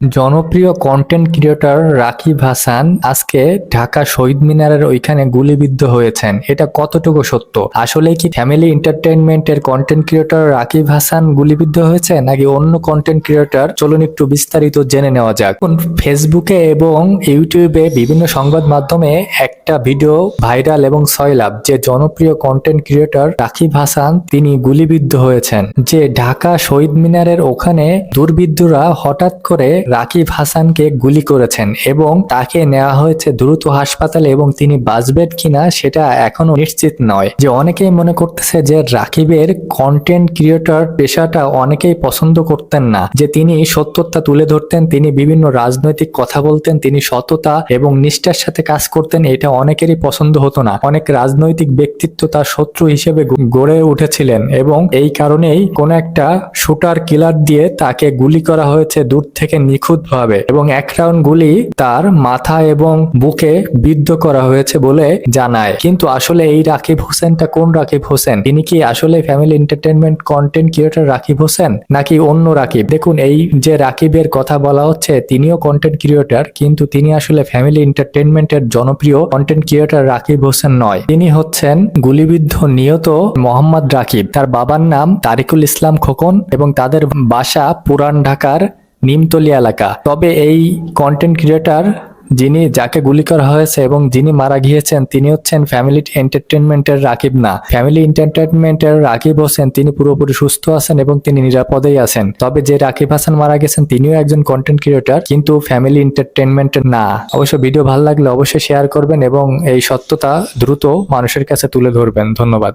জনপ্রিয় content creator Rakib Hasan আজকে ঢাকা শহীদ মিনারের ওইখানে গুলিবিদ্ধ হয়েছেন। এটা কতটুকু সত্য? আসলে কি ফ্যামিলি এন্টারটেইনমেন্টের কন্টেন্ট ক্রিয়েটর রাকিব হাসান গুলিবিদ্ধ হয়েছে নাকি অন্য কন্টেন্ট ক্রিয়েটর? চলুন একটু বিস্তারিত জেনে নেওয়া যাক। ফেসবুকে এবং ইউটিউবে বিভিন্ন সংবাদ মাধ্যমে একটা ভিডিও ভাইরাল এবং সয়লাভ যে জনপ্রিয় কন্টেন্ট ক্রিয়েটর রাকিব হাসান তিনি গুলিবিদ্ধ হয়েছেন। যে ঢাকা শহীদ মিনারের ওখানে দুর্বৃত্তরা হঠাৎ করে রাকিব হাসানকে গুলি করেছেন এবং তাকে নেওয়া হয়েছে দ্রুত হাসপাতালে এবং তিনি বাঁচবেন কিনা সেটা এখনো নিশ্চিত নয়। যে অনেকেই মনে করতেছে যে রাকিবের কন্টেন্ট ক্রিয়েটর পেশাটা অনেকেই পছন্দ করতেন না, যে তিনি সত্যতা তুলে ধরতেন, তিনি বিভিন্ন রাজনৈতিক কথা বলতেন, তিনি সততা এবং নিষ্ঠার সাথে কাজ করতেন, এটা অনেকেরই পছন্দ হতো না। অনেক রাজনৈতিক ব্যক্তিত্ব তার শত্রু হিসেবে গড়ে উঠেছিলেন এবং এই কারণেই কোন একটা শুটার কিলার দিয়ে তাকে গুলি করা হয়েছে দূর থেকে নিখুঁতভাবে এবং এক রাউন্ড গুলি তার মাথা এবং বুকে বিদ্ধ করা হয়েছে বলে জানায়। কিন্তু আসলে এই রাকিব হোসেনটা কোন রাকিব হোসেন? তিনি কি আসলে family entertainment content creator Rakib Hossain নাকি অন্য রাকিব? দেখুন, এই যে রাকিবের কথা বলা হচ্ছে তিনিও কন্টেন্ট ক্রিয়েটর, কিন্তু তিনি আসলে ফ্যামিলি এন্টারটেইনমেন্টের জনপ্রিয় কন্টেন্ট ক্রিয়েটর রাকিব হোসেন নয়। তিনি হচ্ছেন গুলিবিদ্ধ নিহত মোহাম্মদ রাকিব। তার বাবার নাম তারিকুল ইসলাম খোকন এবং তাদের বাসা পুরান ঢাকার নিমতলী এলাকা। তবে এই কন্টেন্ট ক্রিয়েটর যাকে গুলি করা হয়েছে এবং যিনি মারা গিয়েছেন তিনি হচ্ছেন ফ্যামিলি এন্টারটেইনমেন্টের রাকিব না। ফ্যামিলি এন্টারটেইনমেন্টের রাকিব হোসেন তিনি পুরোপুরি সুস্থ আছেন এবং তিনি নিরাপদেই আছেন। তবে যে রাকিব হাসান মারা গেছেন তিনিও একজন কন্টেন্ট ক্রিয়েটর, কিন্তু ফ্যামিলি এন্টারটেইনমেন্টের না। অবশ্য ভিডিও ভালো লাগলে অবশ্যই শেয়ার করবেন এবং এই সত্যতা দ্রুত মানুষের কাছে তুলে ধরবেন। ধন্যবাদ।